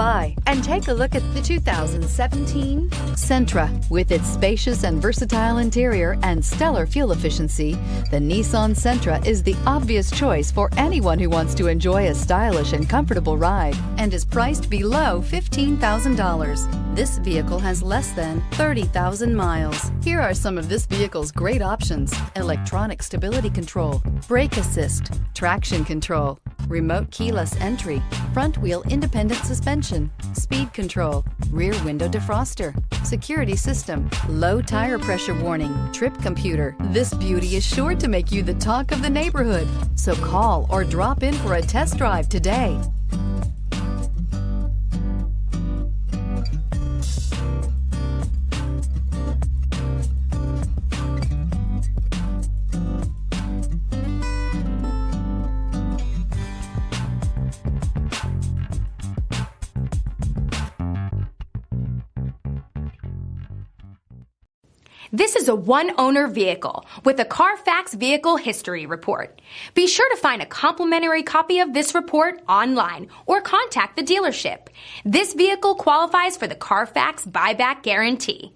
by and take a look at the 2017 Sentra. With its spacious and versatile interior and stellar fuel efficiency, the Nissan Sentra is the obvious choice for anyone who wants to enjoy a stylish and comfortable ride and is priced below $15,000. This vehicle has less than 30,000 miles. Here are some of this vehicle's great options: electronic stability control, brake assist, traction control, remote keyless entry, front wheel independent suspension, speed control, rear window defroster, security system, low tire pressure warning, trip computer. This beauty is sure to make you the talk of the neighborhood. So call or drop in for a test drive today. This is a one-owner vehicle with a Carfax Vehicle History Report. Be sure to find a complimentary copy of this report online or contact the dealership. This vehicle qualifies for the Carfax Buyback Guarantee.